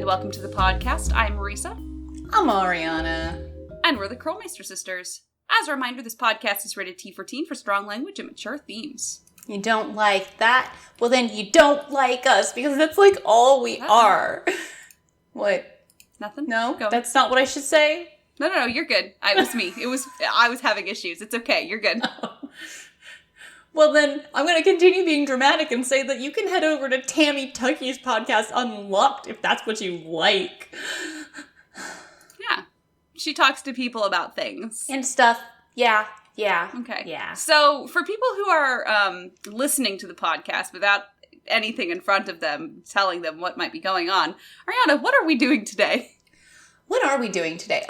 and welcome to the podcast. I'm Marisa. I'm Ariana. And we're the Krolmeister sisters. As a reminder, this podcast is rated T for teen for strong language and mature themes. You don't like that? Well, then you don't like us, because that's like all we are. What? Nothing? No? Go. That's not what I should say? No, you're good. It was me. I was having issues. It's okay. You're good. Oh. Well, then I'm going to continue being dramatic and say that you can head over to Tammy Tucky's podcast Unlocked if that's what you like. Yeah. She talks to people about things. And stuff. Yeah. Okay. Yeah. So, for people who are listening to the podcast without anything in front of them telling them what might be going on, Ariana, what are we doing today? What are we doing today?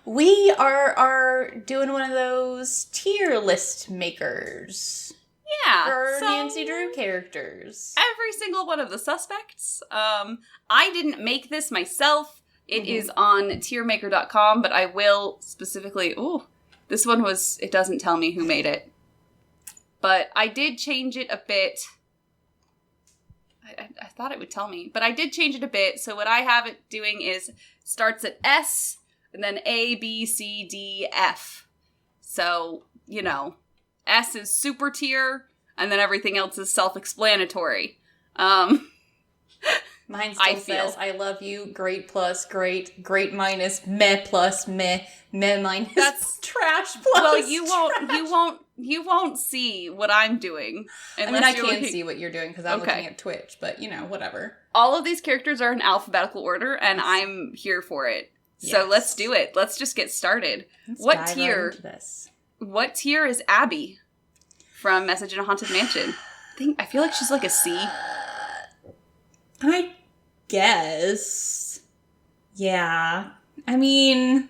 We are doing one of those tier list makers. Yeah. For Nancy Drew characters. Every single one of the suspects. I didn't make this myself. It is on tiermaker.com, but I will specifically... Ooh, this one was... It doesn't tell me who made it. But I did change it a bit. I thought it would tell me, but I did change it a bit. So what I have it doing is starts at S, and then A, B, C, D, F. So, you know, S is super tier, and then everything else is self-explanatory. Mine still says, I love you, great plus, great minus, meh plus, meh minus, that's trash plus. Well, you won't see what I'm doing. I mean, I can see what you're doing because I'm looking at Twitch, but you know, whatever. All of these characters are in alphabetical order, and I'm here for it. So let's do it. Let's just get started. What tier is Abby from Message in a Haunted Mansion? I feel like she's like a C. I guess. Yeah. I mean,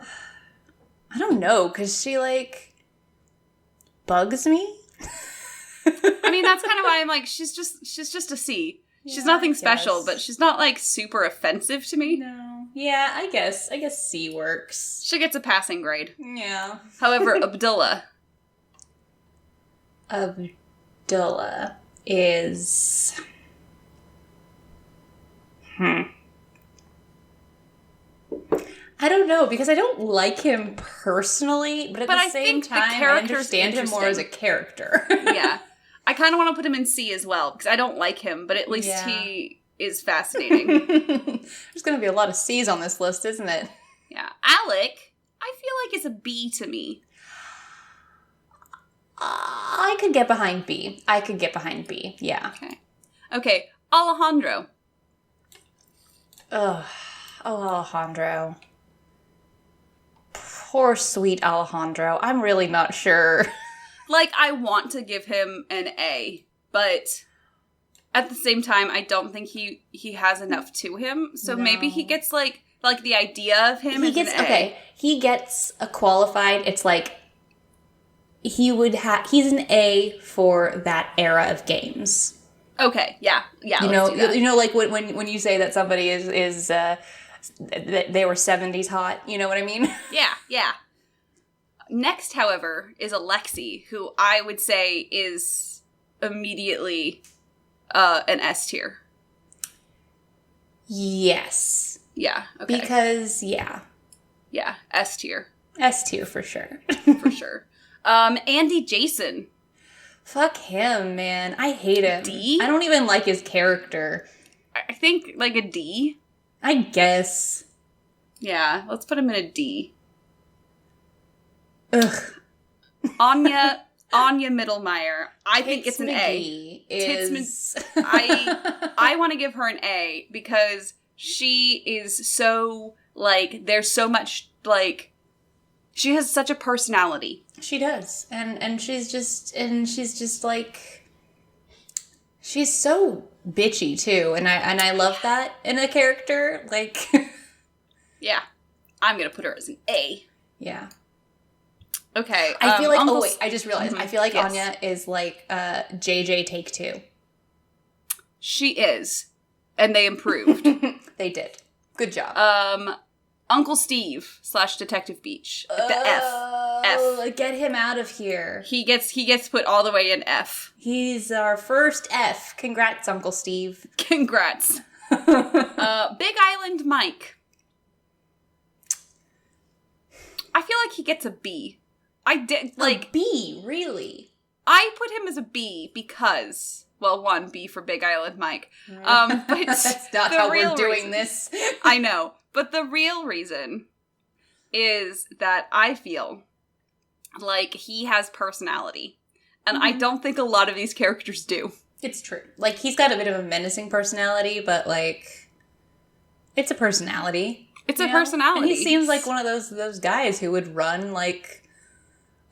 I don't know, because she, like, bugs me. I mean, that's kind of why I'm like, she's just a C. She's nothing special, but she's not, like, super offensive to me. No. Yeah, I guess C works. She gets a passing grade. Yeah. However, Abdullah is... I don't know, because I don't like him personally, but at the same time, I understand him more as a character. Yeah. I kind of want to put him in C as well, because I don't like him, but at least he is fascinating. There's going to be a lot of C's on this list, isn't it? Yeah. Alec, I feel like is a B to me. I could get behind B. Yeah. Okay. Alejandro. Ugh. Oh, Alejandro. Poor sweet Alejandro. I'm really not sure. Like, I want to give him an A, but at the same time, I don't think he has enough to him. So maybe he gets, like the idea of him is an A. Okay, he gets a qualified, it's like, he's an A for that era of games. Okay, yeah, you know, like when you say that somebody is that they were 70s hot, you know what I mean? Yeah. Next, however, is Alexi, who I would say is immediately an S tier. Yes. Yeah. Okay. Because yeah, S tier. S tier for sure. For sure. Andy Jason. Fuck him, man. I hate him. D? I don't even like his character. I think, like, a D? I guess. Yeah, let's put him in a D. Ugh. Anya Mittelmeyer. I think it's an A. I want to give her an A because she is so, like, there's so much, like, she has such a personality. She does. And she's just like, she's so bitchy too. And I love that in a character. Like, yeah. I'm going to put her as an A. Yeah. Okay. I feel like, I just realized. I feel like Anya is like JJ Take Two. She is. And they improved. They did. Good job. Uncle Steve / Detective Beach. The F. Get him out of here. He gets put all the way in F. He's our first F. Congrats, Uncle Steve. Congrats. Big Island Mike. I feel like he gets a B. I did, like... A B, really? I put him as a B because... Well, one, B for Big Island Mike. But that's not how we're doing this. I know. But the real reason is that I feel like he has personality. And I don't think a lot of these characters do. It's true. Like, he's got a bit of a menacing personality, but, like, it's a personality. It's a personality. And he seems like one of those guys who would run, like,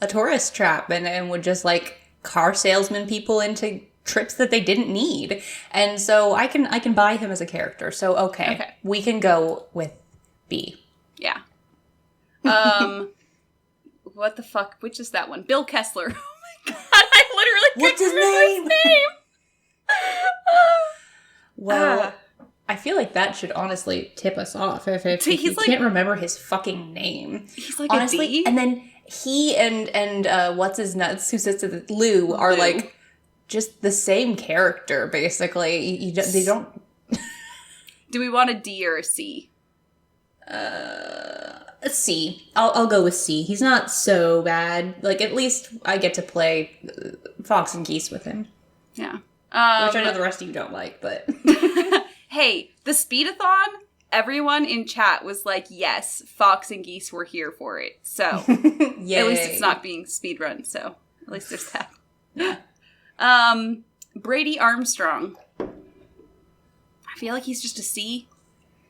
a tourist trap and would just, like, car salesman people into trips that they didn't need. And so I can buy him as a character. So, okay. We can go with B. Yeah. What the fuck? Which is that one? Bill Kessler. Oh my god, I literally What's his name? Well, I feel like that should honestly tip us off if you like, can't remember his fucking name. He's like honestly, a D? And then he and what's his nuts who sits with Lou are like just the same character basically. They don't. Do we want a D or a C? A C. I'll go with C. He's not so bad. Like, at least I get to play Fox and Geese with him. Yeah. Which I know the rest of you don't like, but... Hey, the Speedathon, everyone in chat was like, yes, Fox and Geese were here for it. So, Yay. At least it's not being speedrun, so at least there's that. Brady Armstrong. I feel like he's just a C.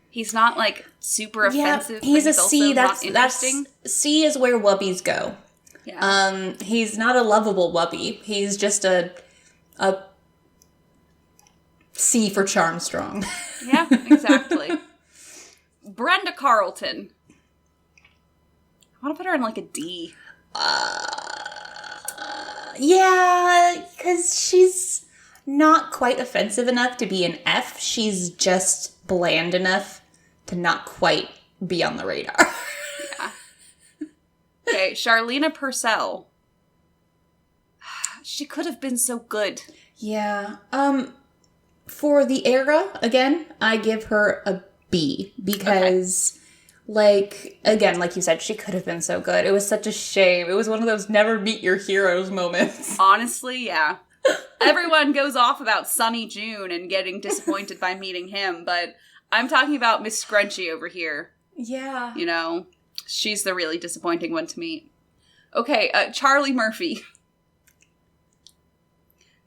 He's not, like, super offensive. Yeah, he's a C. That's C is where wubbies go. Yeah. He's not a lovable wubby. He's just a C for Charmstrong. Yeah, exactly. Brenda Carlton. I want to put her in, like, a D. Yeah, because she's not quite offensive enough to be an F. She's just bland enough to not quite be on the radar. Yeah. Okay, Charlena Purcell. She could have been so good. Yeah. For the era, again, I give her a B because, like, again, like you said, she could have been so good. It was such a shame. It was one of those never meet your heroes moments. Honestly, yeah. Everyone goes off about Sunny June and getting disappointed by meeting him, but I'm talking about Miss Scrunchy over here. Yeah. You know, she's the really disappointing one to meet. Okay, Charlie Murphy.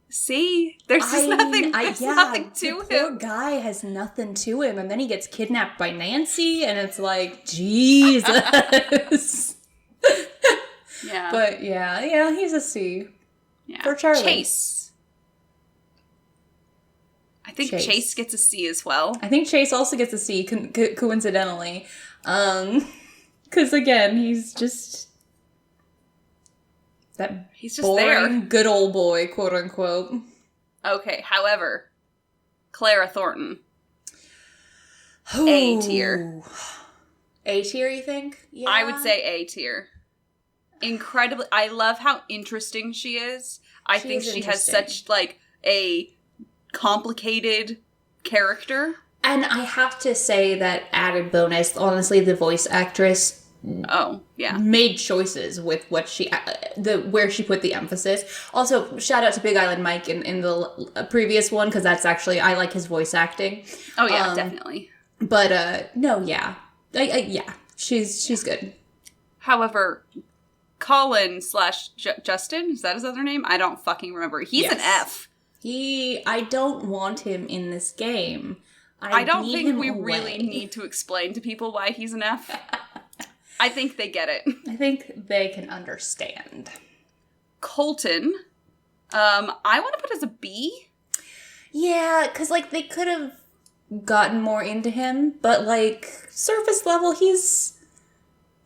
See? There's just nothing to him. The poor guy has nothing to him, and then he gets kidnapped by Nancy, and it's like, Jesus. Yeah. But yeah, he's a C. Yeah. For Charlie. Chase. I think Chase gets a C as well. I think Chase also gets a C, coincidentally. Because, again, he's just... He's just boring, there. Good old boy, quote unquote. Okay, however, Clara Thornton. Ooh. A tier. A tier, you think? Yeah. I would say A tier. Incredibly, I love how interesting she is. I think she has such, like, a complicated character. And I have to say that added bonus, honestly, the voice actress... Oh, yeah. Made choices with what where she put the emphasis. Also, shout out to Big Island Mike in the previous one, because that's actually, I like his voice acting. Oh, yeah, definitely. But, no, yeah. Yeah, she's good. However, Colin / Justin, is that his other name? I don't fucking remember. He's an F. I don't want him in this game. I don't think we really need to explain to people why he's an F. I think they get it. I think they can understand. Colton, I want to put as a B. Yeah, because, like, they could have gotten more into him, but, like, surface level, he's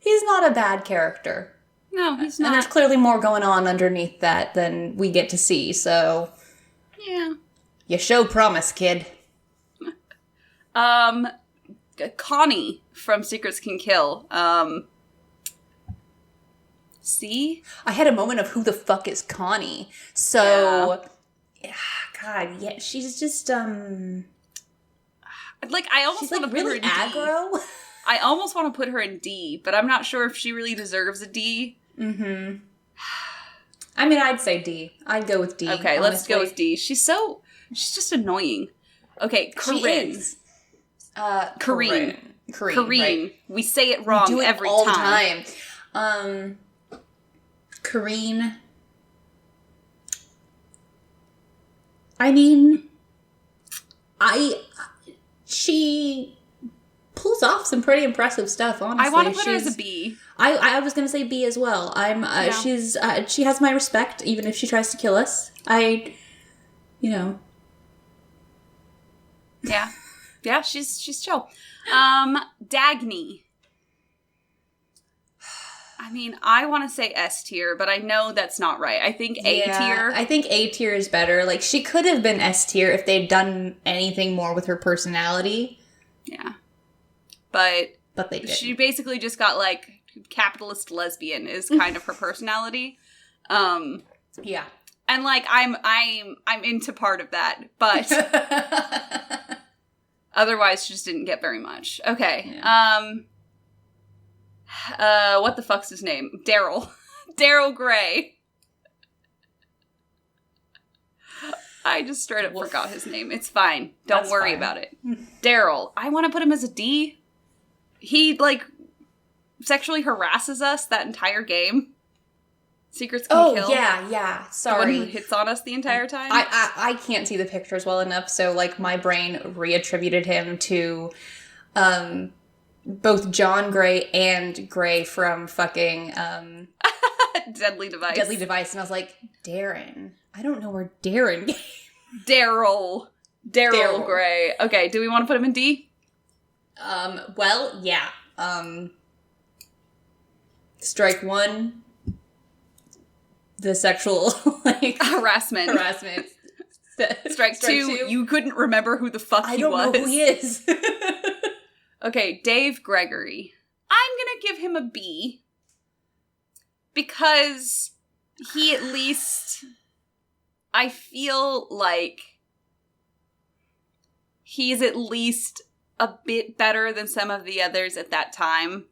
not a bad character. No, he's not. And there's clearly more going on underneath that than we get to see, so... Yeah. You show promise, kid. Connie from Secrets Can Kill. C? I had a moment of who the fuck is Connie. So, God, yeah, she's just, Like, I almost She's want to like put her really in D. aggro. I almost want to put her in D, but I'm not sure if she really deserves a D. Mm-hmm. I mean, I'd say D. I'd go with D. Okay, honestly. let's go with D. She's just annoying. Okay, Corinne. She is. Corinne. Right. We say it wrong we do it every all time. the time. Corinne. I mean, she pulls off some pretty impressive stuff, honestly. I want to put her as a B. I was going to say B as well. She has my respect, even if she tries to kill us. Yeah. Yeah, she's chill. Dagny. I mean, I want to say S tier, but I know that's not right. I think A tier. I think A tier is better. Like, she could have been S tier if they'd done anything more with her personality. Yeah. But they didn't. She basically just got, like, capitalist lesbian is kind of her personality. Yeah. And, like, I'm into part of that, but otherwise she just didn't get very much. Okay. Yeah. What the fuck's his name? Daryl. Daryl Gray. I just straight up forgot his name. It's fine. Don't worry about it. Daryl. I want to put him as a D. He, like, sexually harasses us that entire game. Secrets can kill. Oh, yeah. Sorry. When he hits on us the entire time. I can't see the pictures well enough, so, like, my brain reattributed him to, both John Gray and Gray from fucking, Deadly Device. Deadly Device, and I was like, Darren. I don't know where Darren came. Daryl Gray. Okay, do we want to put him in D? Well, yeah. Strike one. The sexual, like... Harassment. Strike two, you couldn't remember who the fuck he was. I don't know who he is. Okay, Dave Gregory. I'm gonna give him a B. Because he at least... I feel like he's at least a bit better than some of the others at that time.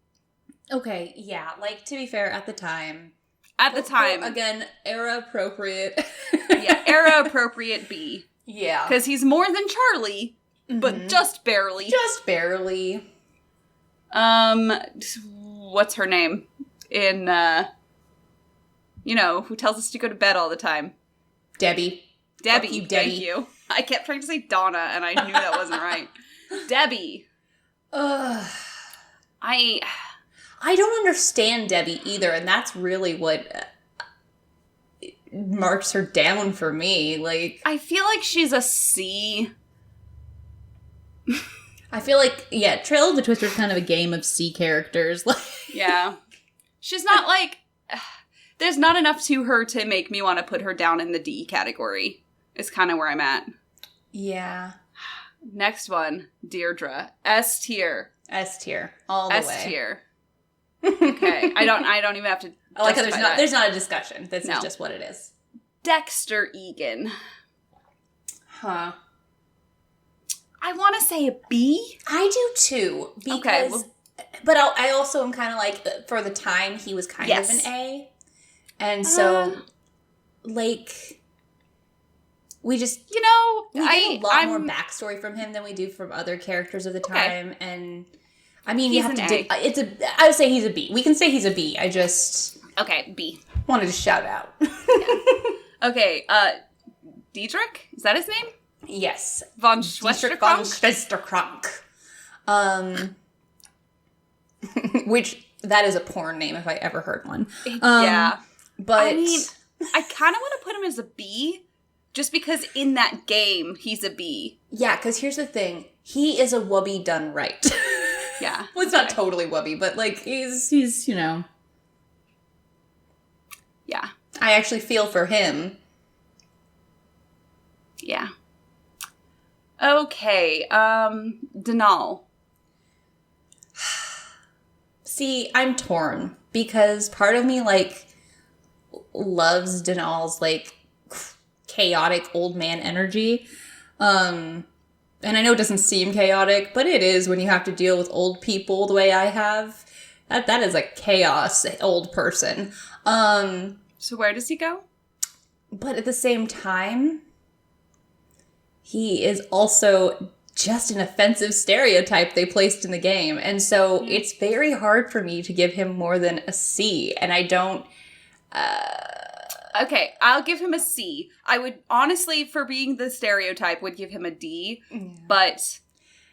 Okay, yeah. Like, to be fair, at the time... Again, era-appropriate. Yeah, era-appropriate B. Yeah. Because he's more than Charlie, but just barely. Just barely. What's her name? In, who tells us to go to bed all the time? Debbie. Fuck you, Debbie. Thank you. I kept trying to say Donna, and I knew that wasn't right. Debbie. I don't understand Debbie either, and that's really what marks her down for me. Like, I feel like she's a C. I feel like, Trail of the Twister is kind of a game of C characters. Yeah. She's not like... There's not enough to her to make me want to put her down in the D category. Is kind of where I'm at. Yeah. Next one, Deirdre. S tier. S tier. All the way. S tier. Okay. I don't even have to. I like how there's not a discussion. This is just what it is. Dexter Egan. Huh. I want to say a B. I do too. Because, but I also am kind of like, for the time, he was kind of an A. And so, like, we just, we get a lot more backstory from him than we do from other characters of the time. And, I mean, you have to dig. I would say he's a B. We can say he's a B. I just... Okay, B. Wanted to shout out. Okay, Diedrich? Is that his name? Yes. Von Schwesterkrank? Which, that is a porn name if I ever heard one. Yeah. But... I mean, I kind of want to put him as a B, just because in that game, he's a B. Yeah, because here's the thing. He is a wubby done right. Yeah. Well, it's not totally wubby, but, like, he's, Yeah. I actually feel for him. Yeah. Okay, Denal. See, I'm torn, because part of me, like, loves Denal's, like, chaotic old man energy. And I know it doesn't seem chaotic, but it is when you have to deal with old people the way I have. That is a chaos old person. So where does he go? But at the same time, he is also just an offensive stereotype they placed in the game. And so it's very hard for me to give him more than a C. And I don't... Okay, I'll give him a C. I would, honestly, for being the stereotype, would give him a D. Yeah. But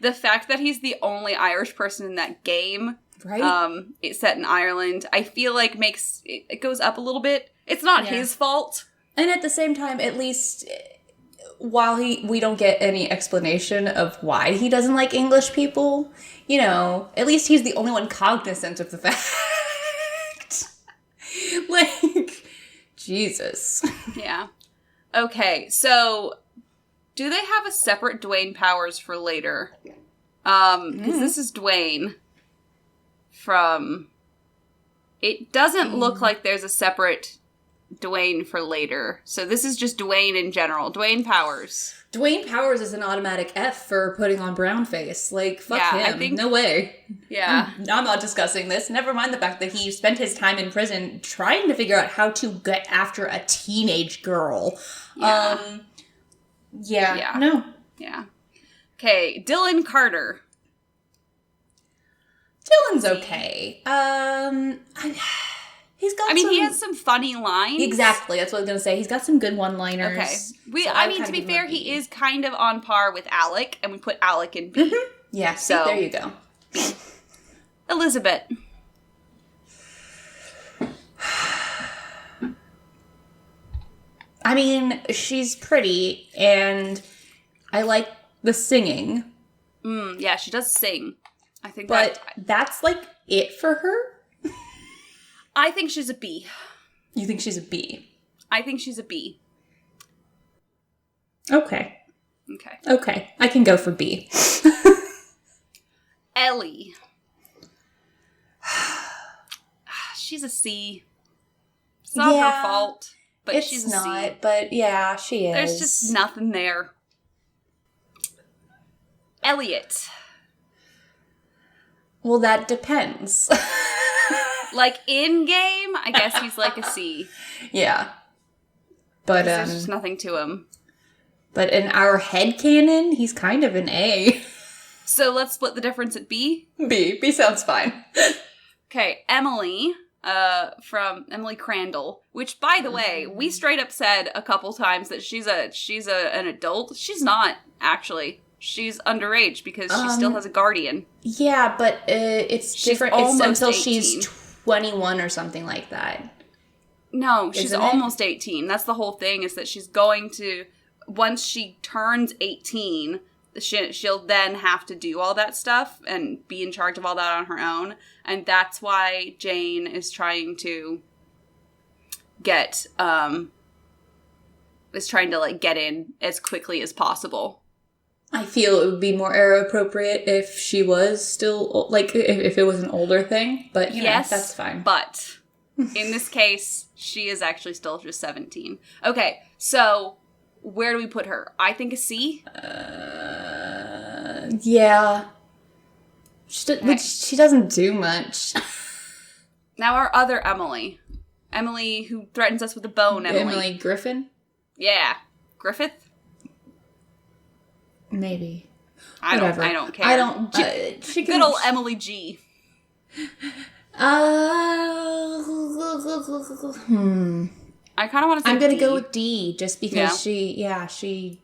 the fact that he's the only Irish person in that game, right? It's set in Ireland, I feel like makes it goes up a little bit. It's not his fault. And at the same time, at least, while we don't get any explanation of why he doesn't like English people, you know, at least he's the only one cognizant of the fact. Like... Jesus. Yeah. Okay, so do they have a separate Dwayne Powers for later? Because this is Dwayne from... It doesn't look like there's a separate Dwayne for later. So this is just Dwayne in general. Dwayne Powers. Dwayne Powers is an automatic F for putting on brown face. Like, fuck him. I think, no way. Yeah. I'm not discussing this. Never mind the fact that he spent his time in prison trying to figure out how to get after a teenage girl. Yeah. No. Yeah. Okay, Dylan Carter. Dylan's okay. He's got he has some funny lines. Exactly, that's what I was going to say. He's got some good one-liners. Okay. To be fair, he is kind of on par with Alec, and we put Alec in B. Mm-hmm. Yeah, so there you go. B. Elizabeth. I mean, she's pretty, and I like the singing. Yeah, she does sing. I think that's like it for her? I think she's a B. You think she's a B? I think she's a B. Okay. Okay. I can go for B. Ellie. She's a C. It's not her fault, but she's a C. But yeah, she is. There's just nothing there. Elliot. Well, that depends. Like, in-game, I guess he's like a C. Yeah. But, there's just nothing to him. But in our headcanon, he's kind of an A. So let's split the difference at B? B sounds fine. Okay, Emily, from Emily Crandall, which, by the way, we straight up said a couple times that she's an adult. She's not, actually. She's underage because she still has a guardian. Yeah, but it's different. It's until 18. She's 21 or something like that. No, she's almost 18. That's the whole thing, is that she's going to, once she turns 18, she'll then have to do all that stuff and be in charge of all that on her own. And that's why Jane is trying to get in as quickly as possible. I feel it would be more era appropriate if she was still, like, if it was an older thing, but yes, that's fine. But in this case, she is actually still just 17. Okay, so where do we put her? I think a C? Yeah. She doesn't do much. Now our other Emily. Emily who threatens us with a bone, Emily Griffin? Yeah. Griffith? Maybe. I don't care. I don't. Good old Emily G. I kind of want to say I'm going to D. go with D, just because she's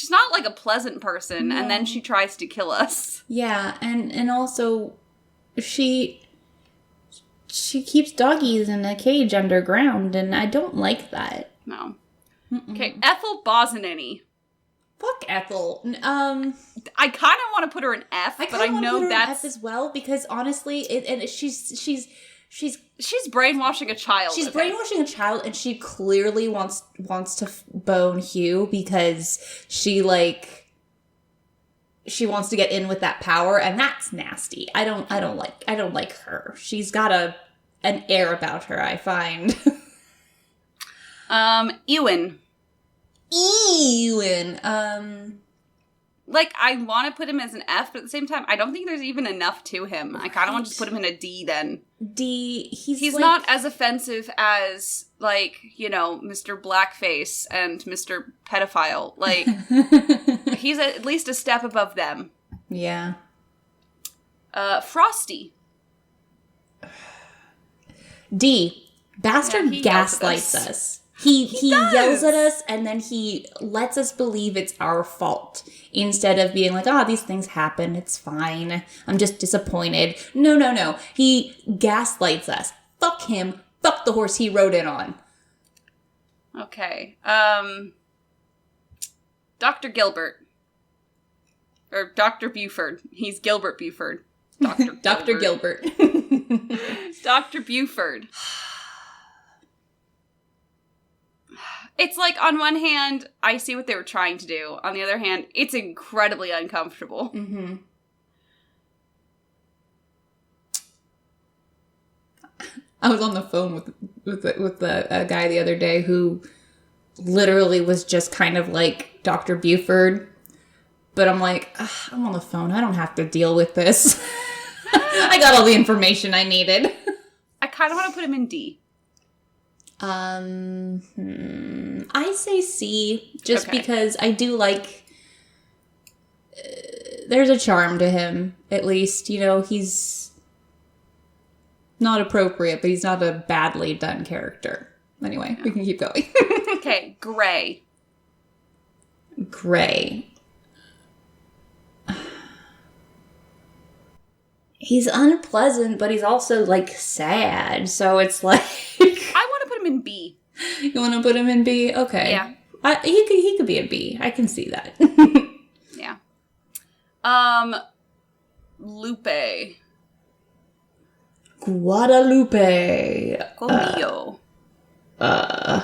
not like a pleasant person, no. And then she tries to kill us. Yeah, and also she keeps doggies in a cage underground, and I don't like that. No. Okay, Ethel Bosnany. Fuck Ethel. I kind of want to put her in F, but I know that's F as well, because honestly, she's brainwashing a child. She's brainwashing a child, and she clearly wants to bone Hugh because she wants to get in with that power, and that's nasty. I don't like her. She's got an air about her, I find. Ewan. Like, I want to put him as an F, but at the same time, I don't think there's even enough to him. I kind of want to just put him in a D then. D, he's like, not as offensive as, like, you know, Mr. Blackface and Mr. Pedophile. Like, he's at least a step above them. Yeah. Frosty. D. Bastard gaslights us. He yells at us, and then he lets us believe it's our fault. Instead of being like, these things happen, it's fine. I'm just disappointed. No. He gaslights us. Fuck him. Fuck the horse he rode in on. Okay. Dr. Gilbert. Or Dr. Buford. He's Gilbert Buford. Dr. Gilbert. Dr. Buford. It's like, on one hand, I see what they were trying to do. On the other hand, it's incredibly uncomfortable. Mm-hmm. I was on the phone with a guy the other day who literally was just kind of like Dr. Buford. But I'm like, I'm on the phone. I don't have to deal with this. I got all the information I needed. I kind of want to put him in D. I say C, just because I do like, there's a charm to him, at least, you know, he's not appropriate, but he's not a badly done character. Anyway, we can keep going. Okay, Gray. Gray. He's unpleasant, but he's also, like, sad, so it's like... I want to put him in B. You want to put him in B? Okay. Yeah. He could be a B. I can see that. Yeah. Lupe. Guadalupe. Comio. I'm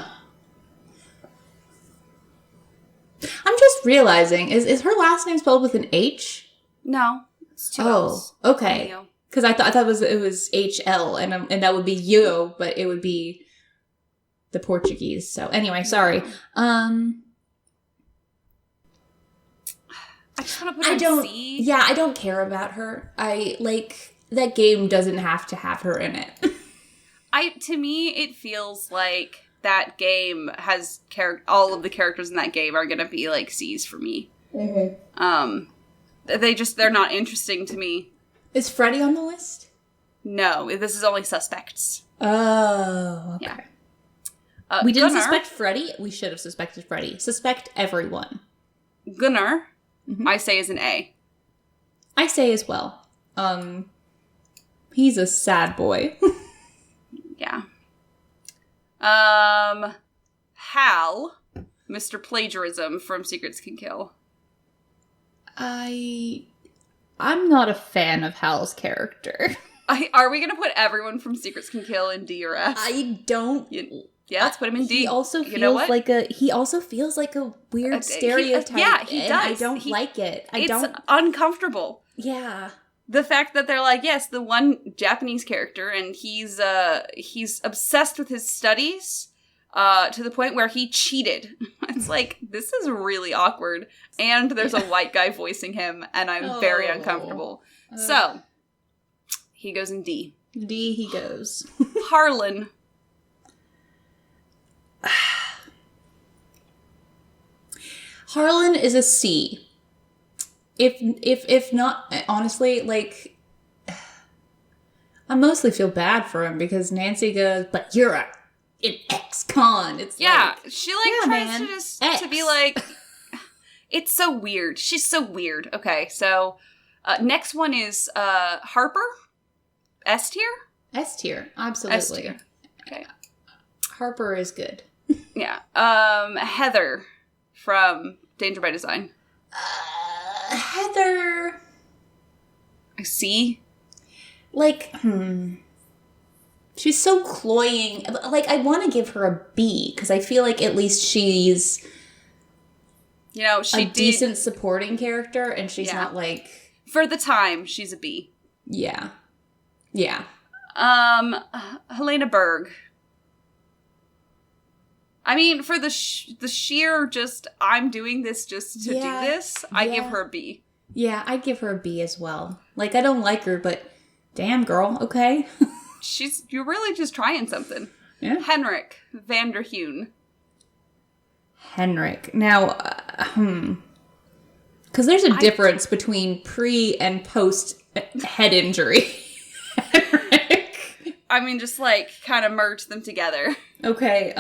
just realizing, is her last name spelled with an H? No. It's two L's. Okay. Because I thought it was HL, and that would be you, but it would be the Portuguese. So anyway, sorry. I just want to put her in C. Yeah, I don't care about her. That game doesn't have to have her in it. To me, it feels like that game has all of the characters in that game are going to be like C's for me. Mm-hmm. They're not interesting to me. Is Freddy on the list? No, this is only suspects. Oh, okay. Yeah. We didn't suspect Freddy. We should have suspected Freddy. Suspect everyone. Gunnar, I say is an A. I say as well. He's a sad boy. Yeah. Hal, Mr. Plagiarism from Secrets Can Kill. I'm not a fan of Hal's character. Are we going to put everyone from Secrets Can Kill in D or F? I don't. Yeah, let's put him in D. He also feels like a weird stereotype. He does. I don't like it. It's uncomfortable. Yeah. The fact that they're like, yes, the one Japanese character, and he's obsessed with his studies to the point where he cheated. It's like, this is really awkward. And there's a white guy voicing him, and I'm very uncomfortable. So, he goes in D. D he goes. Harlan. Harlan is a C. If not, honestly, like, I mostly feel bad for him because Nancy goes, but you're an ex-con. It's she tries to just to be like, it's so weird. She's so weird. Okay, so next one is Harper. S tier? S tier, absolutely. S tier. Okay. Harper is good. Yeah. Heather from Danger by Design. Heather. I see. Like, she's so cloying. Like, I want to give her a B, because I feel like at least she's a decent supporting character, and she's not like... For the time, she's a B. Yeah. Yeah. Helena Berg. I mean, for the sheer just, I'm doing this just to do this, I give her a B. Yeah, I'd give her a B as well. Like, I don't like her, but damn, girl, okay. You're really just trying something. Yeah. Henrik Vanderheun. Henrik. Now, because there's a difference between pre and post head injury. Henrik. I mean, just like kind of merge them together. Okay.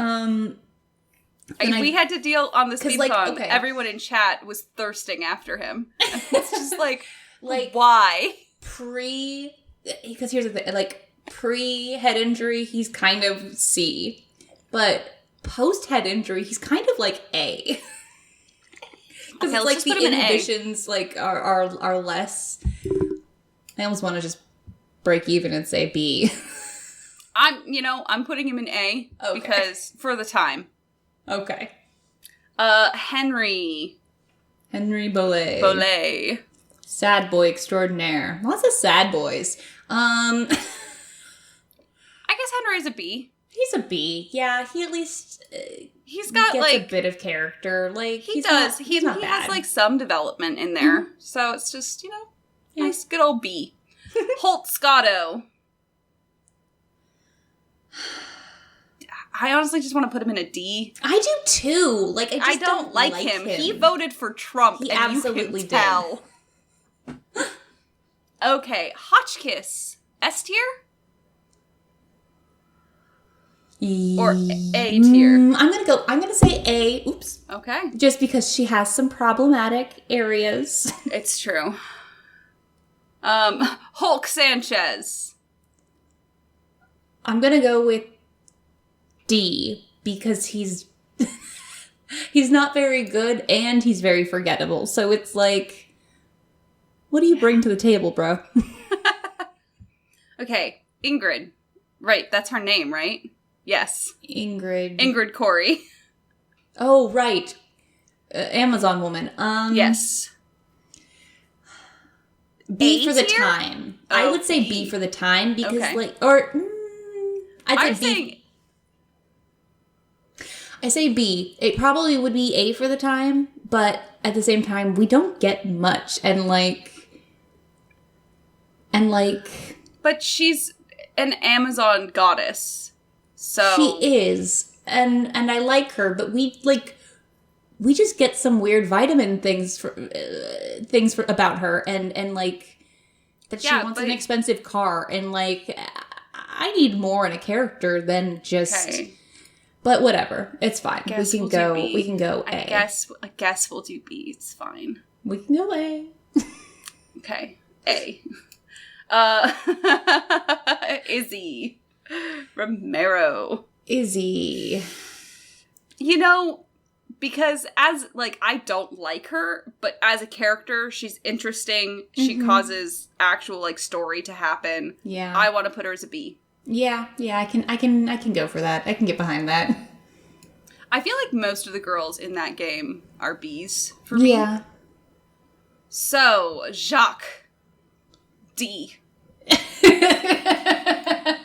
We had to deal on the speed song. Everyone in chat was thirsting after him. And it's just like why? Because here's the thing, like pre head injury, he's kind of C, but post head injury, he's kind of like A. Because it's like the inhibitions like are less. I almost want to just break even and say B. I'm putting him in A because for the time. Okay. Henry Bolet. Bolet. Sad boy extraordinaire. Lots of sad boys. I guess Henry's a B. He's a B. Yeah, he at least he's got gets like a bit of character. Like he does. He has like some development in there. Mm-hmm. So it's just, nice good old B. Holt Scotto. I honestly just want to put him in a D. I do too. Like I don't like him. He voted for Trump. He absolutely you can tell. Did. Okay, Hotchkiss. S tier? Or A tier? I'm gonna say A. Oops. Okay. Just because she has some problematic areas. It's true. Hulk Sanchez. I'm gonna go with D because he's not very good and he's very forgettable. So it's like, what do you bring to the table, bro? Okay, Ingrid. Right, that's her name, right? Yes. Ingrid Corey. Oh, right. Amazon woman. Yes. B for the time. I would say B for the time because I'd say B. I say B. It probably would be A for the time, but at the same time, we don't get much. But she's an Amazon goddess, so she is, and I like her. But we just get some weird vitamin things about her, and like that she wants an expensive car, and like I need more in a character than just. Okay. But whatever, it's fine. We can go A. I guess we'll do B. It's fine. We can go A. Okay, A. Izzy Romero. Izzy. Because I don't like her, but as a character, she's interesting. Mm-hmm. She causes actual story to happen. Yeah. I want to put her as a B. Yeah, I can go for that. I can get behind that. I feel like most of the girls in that game are Bs for me. Yeah. So, Jacques. D.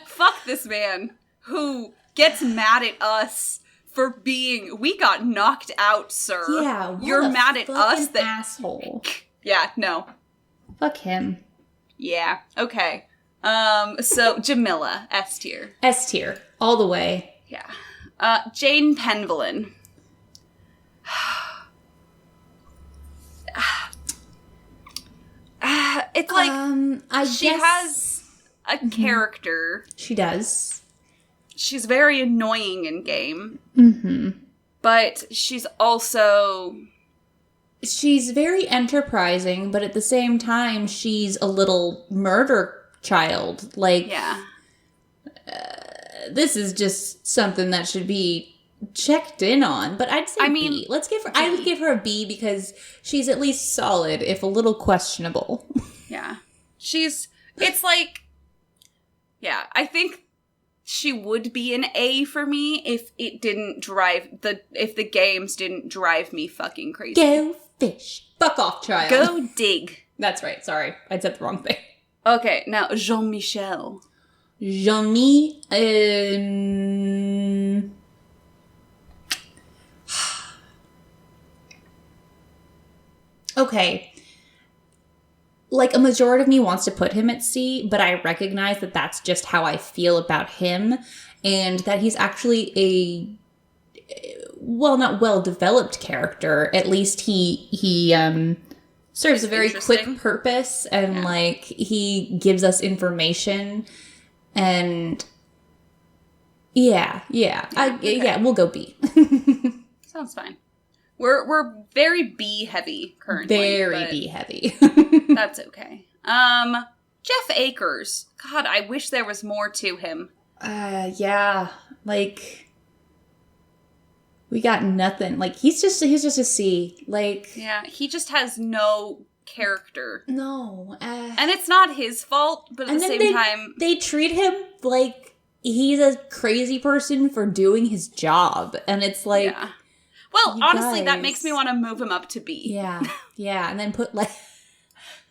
Fuck this man who gets mad at us for we got knocked out, sir. Yeah, you're mad at us. That asshole. Yeah, no. Fuck him. Yeah, okay. So Jamila, S tier. S tier, all the way. Yeah. Jane Penvelin. It's like she has a character. She does. She's very annoying in game. Mm-hmm. But she's very enterprising, but at the same time, she's a little murder child. This is just something that should be checked in on. But I'd say B. I would give her a B because she's at least solid, if a little questionable. Yeah. I think she would be an A for me if the games didn't drive me fucking crazy. Go fish. Fuck off, child. Go dig. That's right. Sorry. I said the wrong thing. Okay, now Jean-Michel. okay. Like, a majority of me wants to put him at C, but I recognize that that's just how I feel about him, and that he's actually a, well, not well-developed character. At least he serves a very quick purpose, and, like, he gives us information, and yeah, we'll go B. Sounds fine. We're very B heavy currently. Very B heavy. That's okay. Jeff Akers. God, I wish there was more to him. Yeah. Like, we got nothing. Like, he's just a C. Like, yeah, he just has no character. No. And it's not his fault, but at the same time, they treat him like he's a crazy person for doing his job, and it's like. Yeah. Well, honestly, that makes me want to move him up to B. Yeah, yeah, and then put like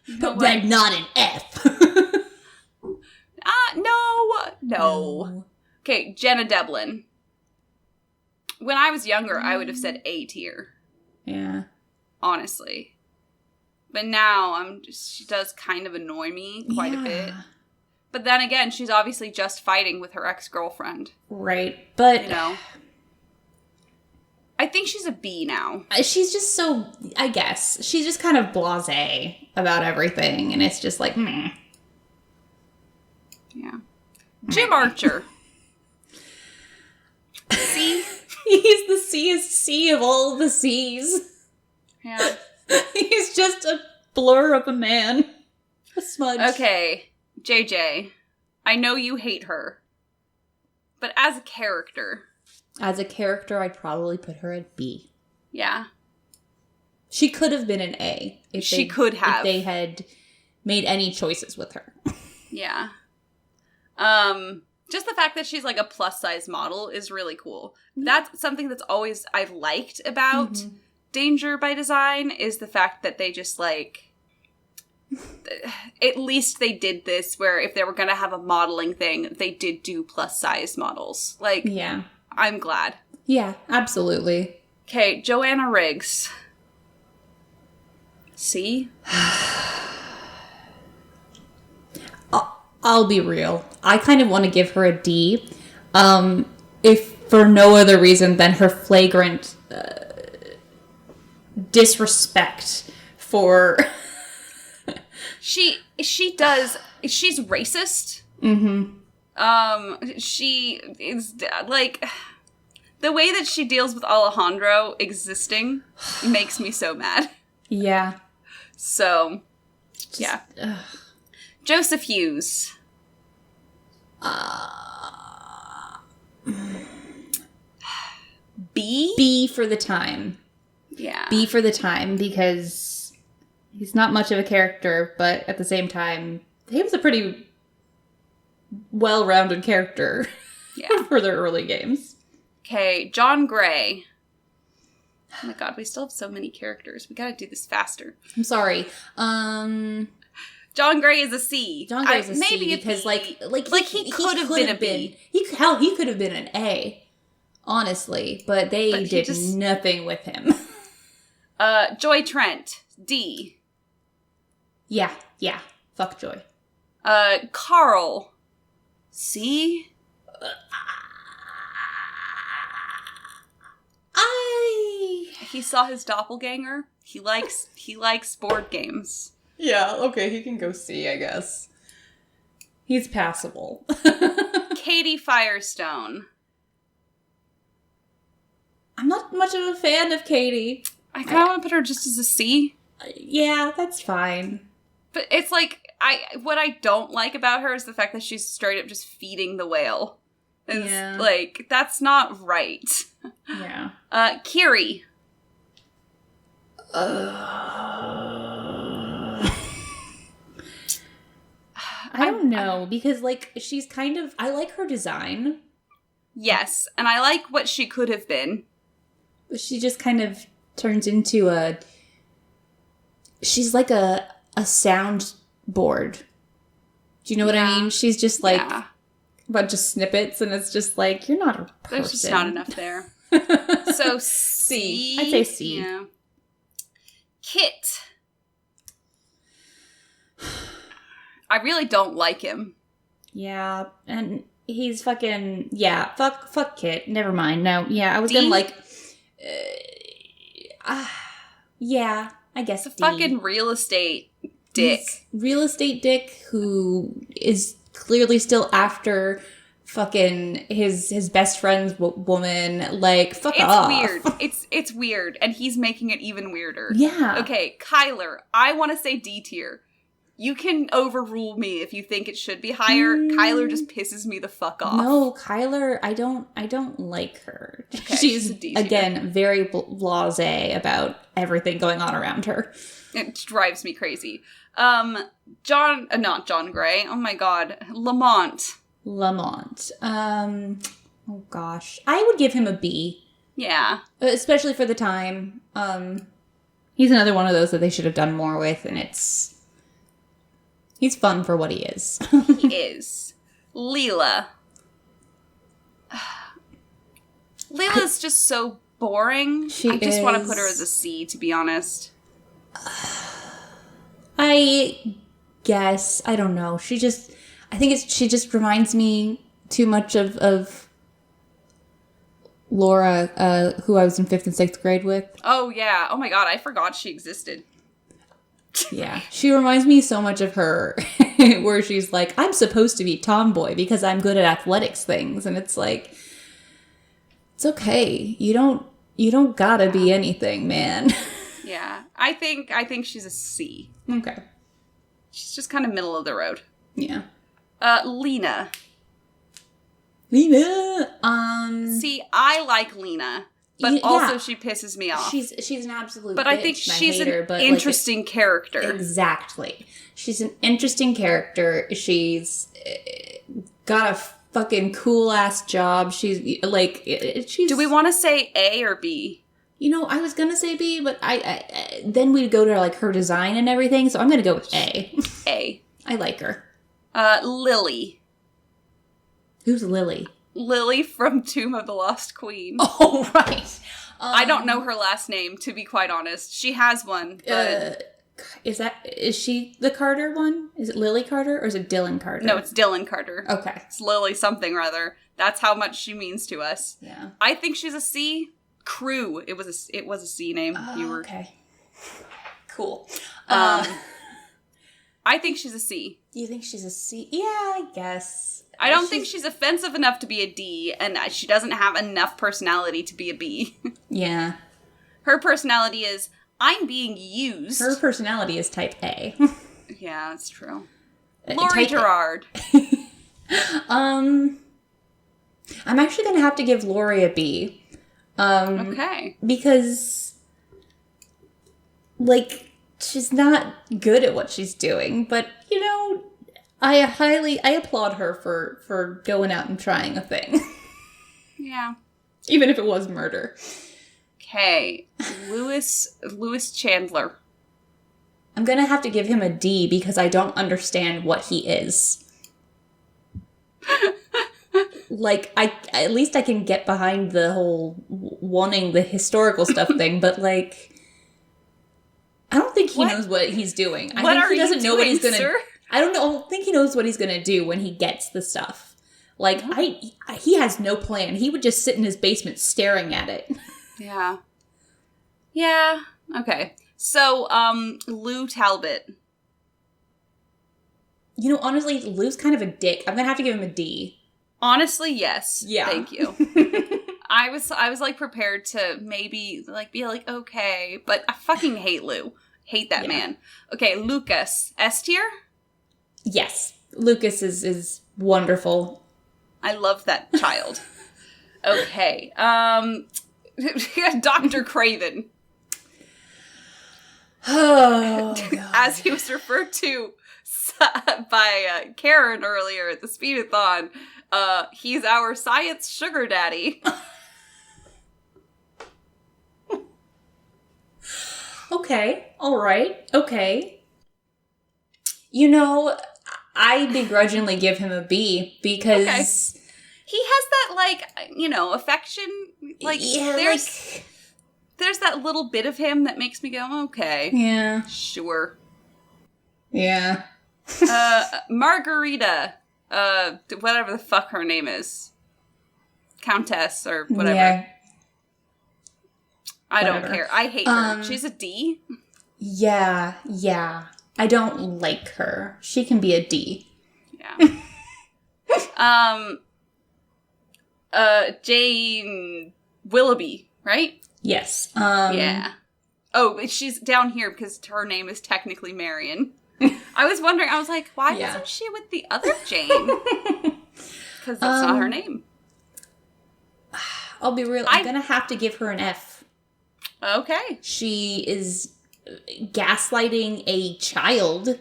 not an F. No. Okay, Jenna Devlin. When I was younger, I would have said A tier. Yeah. Honestly. But now she does kind of annoy me quite a bit. But then again, she's obviously just fighting with her ex-girlfriend. Right, but I think she's a B now. She's just so, I guess, she's just kind of blasé about everything, and it's just like, meh. Yeah. Jim Archer. C. He's the C of all the C's. Yeah. He's just a blur of a man. A smudge. Okay, JJ. I know you hate her. But as a character... As a character, I'd probably put her at B. Yeah. She could have been an A. If they had made any choices with her. Yeah. Just the fact that she's like a plus-size model is really cool. That's something that's always I've liked about Danger by Design, is the fact that they just like... At least they did this where if they were going to have a modeling thing, they did do plus-size models. Like... Yeah. I'm glad. Yeah, absolutely. Okay, Joanna Riggs. C? I'll be real. I kind of want to give her a D. If for no other reason than her flagrant disrespect for... She does... She's racist. Mm-hmm. She is, like, the way that she deals with Alejandro existing makes me so mad. Yeah. So, yeah. Joseph Hughes. B? B for the time. Yeah. B for the time, because he's not much of a character, but at the same time, he was a pretty... well-rounded character for their early games. Okay, John Gray. Oh my god, we still have so many characters. We gotta do this faster. I'm sorry. John Gray is a C. John Gray is a C because, he could have been a B. He could have been an A, honestly, but they did nothing with him. Joy Trent, D. Yeah. Fuck Joy. Carl, C? He saw his doppelganger. He likes board games. Yeah, okay, he can go C, I guess. He's passable. Katie Firestone. I'm not much of a fan of Katie. I kind of want to put her just as a C. Yeah, that's fine. But it's like, what I don't like about her is the fact that she's straight up just feeding the whale. It's like, that's not right. Yeah. Kiri. I don't know, because, like, she's kind of... I like her design. Yes, and I like what she could have been. She just kind of turns into a... She's like a sound board. Do you know what I mean? She's just, like, a bunch of snippets, and it's just like, you're not a person. There's just not enough there. So, C. I'd say C. Yeah. Kit. I really don't like him. Yeah, and he's fucking, fuck Kit. Never mind. No, yeah, I was gonna like, yeah, I guess it's a fucking real estate dick. Real estate dick who is clearly still after fucking his best friend's woman. Like, fuck off. It's weird. It's weird, and he's making it even weirder. Yeah. Okay, Kyler, I want to say D tier. You can overrule me if you think it should be higher. Kyler just pisses me the fuck off. No, Kyler, I don't like her. Okay, she's a D tier. Again, very blasé about everything going on around her. It drives me crazy. Not John Gray. Oh my god. Lamont. Oh gosh. I would give him a B. Yeah. Especially for the time. He's another one of those that they should have done more with, and he's fun for what he is. He is. Leela. Leela's just so boring. I just want to put her as a C, to be honest. I guess. I don't know. She just reminds me too much of Laura, who I was in 5th and 6th grade with. Oh, yeah. Oh, my God. I forgot she existed. Yeah. She reminds me so much of her, where she's like, I'm supposed to be tomboy because I'm good at athletics things. And it's like, it's okay. You don't gotta be anything, man. Yeah. I think she's a C. Okay. She's just kind of middle of the road. Yeah. Lena. See, I like Lena, but also she pisses me off. She's an absolute But bitch, I think she's an but interesting character. Exactly. She's an interesting character. She's got a fucking cool ass job. She's like, Do we want to say A or B? I was gonna say B, but I then we'd go to like her design and everything. So I'm gonna go with A. A. I like her. Lily. Who's Lily? Lily from Tomb of the Lost Queen. Oh, right. I don't know her last name, to be quite honest. She has one, but... Is she the Carter one? Is it Lily Carter or is it Dylan Carter? No, it's Dylan Carter. Okay. It's Lily something or other. That's how much she means to us. Yeah. I think she's a C. Crew. It was a C name. Okay. Cool. I think she's a C. You think she's a C? Yeah, I guess. I don't think she's offensive enough to be a D, and she doesn't have enough personality to be a B. Yeah. Her personality is, I'm being used. Her personality is type A. Yeah, that's true. Lori Gerard. I'm actually going to have to give Lori a B. Okay. Because, like, she's not good at what she's doing, but, I applaud her for going out and trying a thing. Yeah. Even if it was murder. Okay. Lewis Chandler. I'm gonna have to give him a D because I don't understand what he is. Like, at least I can get behind the whole wanting the historical stuff thing, but, like, I don't think he knows what he's doing. I think he doesn't know what he's gonna... Sir? I don't think he knows what he's gonna do when he gets the stuff. Like, he has no plan. He would just sit in his basement staring at it. Yeah. Yeah. Okay. So, Lou Talbot. Honestly, Lou's kind of a dick. I'm gonna have to give him a D. Honestly, yes. Yeah. Thank you. I was like prepared to maybe like be like, okay, but I fucking hate Lou. Hate that man. Okay, Lucas. S tier? Yes. Lucas is wonderful. I love that child. Okay. Dr. Craven. Oh, God. As he was referred to by Karen earlier at the Speedathon, he's our science sugar daddy. Okay. All right. Okay. I begrudgingly give him a B because... He has that, like, affection. Like, there's that little bit of him that makes me go, okay. Yeah. Sure. Yeah. Margarita. Whatever the fuck her name is. Countess or whatever. Yeah. I don't care. I hate her. She's a D? Yeah. I don't like her. She can be a D. Yeah. Jane Willoughby, right? Yes. Yeah. Oh, she's down here because her name is technically Marion. I was wondering, I was like, why wasn't she with the other Jane? Because that's not her name. I'll be real. I'm going to have to give her an F. Okay. She is gaslighting a child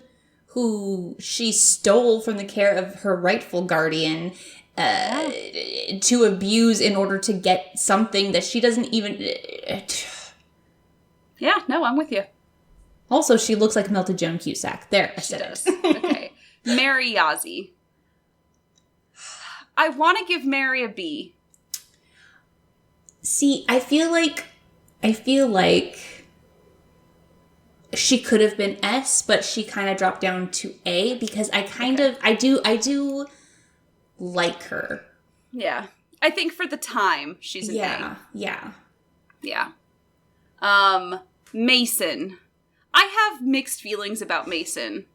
who she stole from the care of her rightful guardian to abuse in order to get something that she doesn't even... Yeah, no, I'm with you. Also, she looks like Melted Joan Cusack. There, I said it. Okay. Mary Yazzie. I want to give Mary a B. See, I feel like she could have been S, but she kind of dropped down to A because I do like her. Yeah. I think for the time, she's an A. Yeah. Mason. I have mixed feelings about Mason.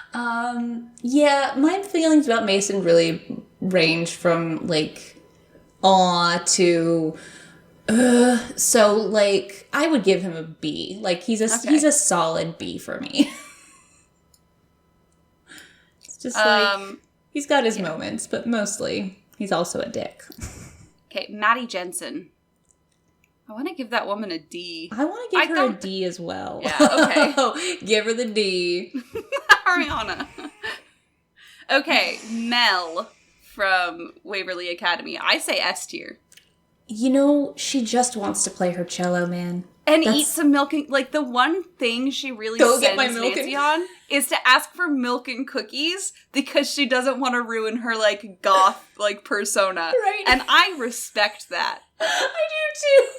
Yeah, my feelings about Mason really range from, like, aw to... so, like, I would give him a B. Like, he's a solid B for me. It's just, like, he's got his moments, but mostly, he's also a dick. Okay, Maddie Jensen. I want to give that woman a D. I want to give her a D as well. Yeah, okay. Give her the D. Ariana. Okay, Mel from Waverly Academy. I say S tier. You know, she just wants to play her cello, man. And eat some milk and... Like, the one thing she really sends Nancy on is to ask for milk and cookies because she doesn't want to ruin her, like, goth, like, persona. Right. And I respect that. I do, too.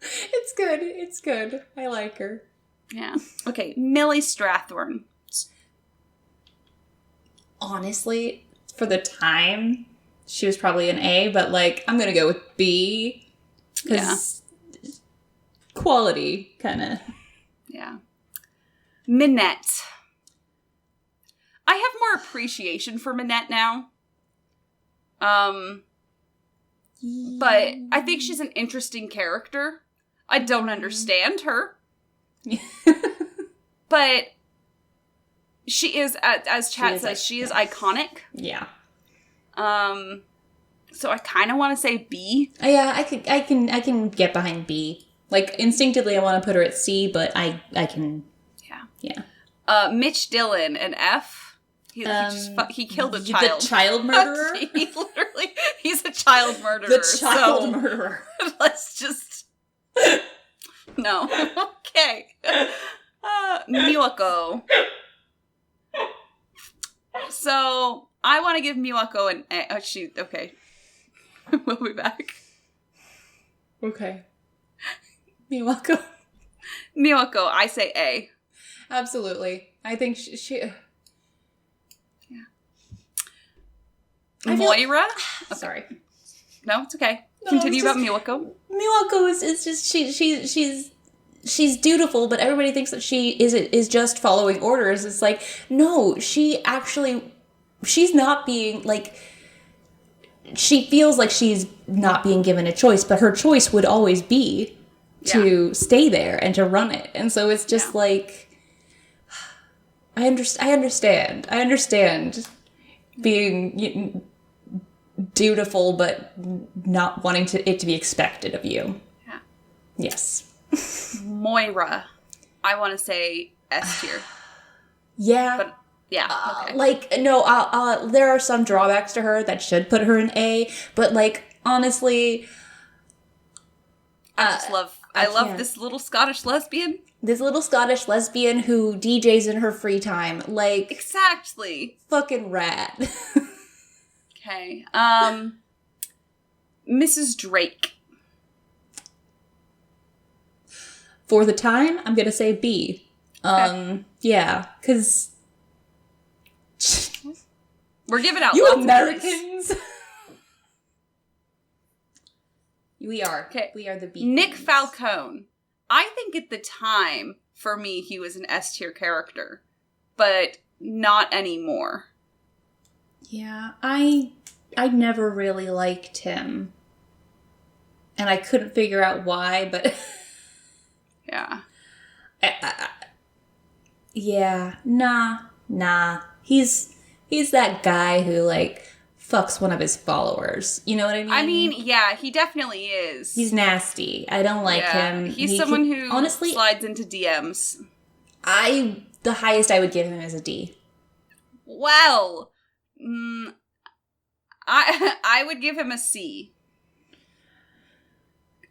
It's good. I like her. Yeah. Okay, Millie Strathorn. Honestly, for the time, she was probably an A, but, like, I'm gonna go with B. Because quality, kind of. Yeah. Minette. I have more appreciation for Minette now. But I think she's an interesting character. I don't understand her. But she is, as Chat says, she is iconic. Yeah. So I kind of want to say B. Yeah, I can get behind B. Like, instinctively I want to put her at C, but I can... Yeah. Mitch Dillon, an F. He killed a child. The child murderer? He's a child murderer. The child murderer. Let's just... No. Okay. Miwako. So, I want to give Miwako an A. Oh, okay. We'll be back. Okay. Miwako, I say A. Absolutely. I think she Yeah. Moira? Okay. Sorry. No, it's okay. No, Continue about Miwako. Miwako is just she's dutiful, but everybody thinks that she is just following orders. It's like, no, she's not being, like, she feels like she's not being given a choice, but her choice would always be to stay there and to run it. And so it's just like, I understand being dutiful, but not wanting it to be expected of you. Yeah. Yes. Moira. I want to say S tier. Yeah. But yeah. Okay. Like, no, there are some drawbacks to her that should put her in A, but, like, honestly, I love this little Scottish lesbian. This little Scottish lesbian who DJs in her free time. Like, exactly. Fucking rad. Okay. Mrs. Drake. For the time, I'm gonna say B. Okay. Yeah, because We're giving out you lots Americans. of We are. Okay. We are the beacons. Nick Falcone. I think at the time, for me, he was an S tier character, but not anymore. Yeah, I never really liked him. And I couldn't figure out why, but... Yeah. Yeah, nah. He's that guy who, like, fucks one of his followers. You know what I mean? I mean, yeah, he definitely is. He's nasty. I don't like him. He's someone who honestly slides into DMs. The highest I would give him is a D. Well, I would give him a C.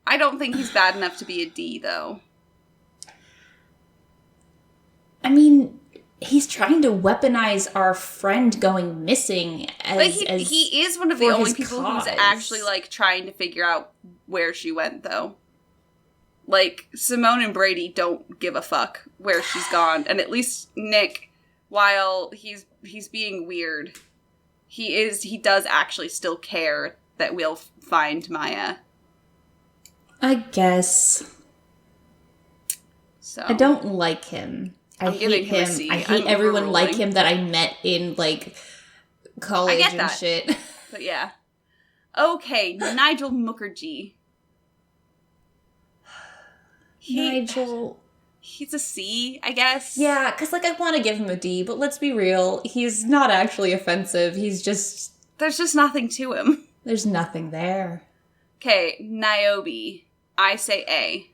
I don't think he's bad enough to be a D, though. I mean, he's trying to weaponize our friend going missing but he is one of the only people who's actually, like, trying to figure out where she went, though. Like, Simone and Brady don't give a fuck where she's gone. And at least Nick, while he's being weird, he does actually still care that we'll find Maya. I guess. So I don't like him. I hate him. I hate everyone like him that I met in, like, college and shit. But yeah. Okay, Nigel Mukherjee. Nigel. He's a C, I guess. Yeah, because, like, I want to give him a D, but let's be real. He's not actually offensive. He's just... There's just nothing to him. There's nothing there. Okay, Niobe. I say A.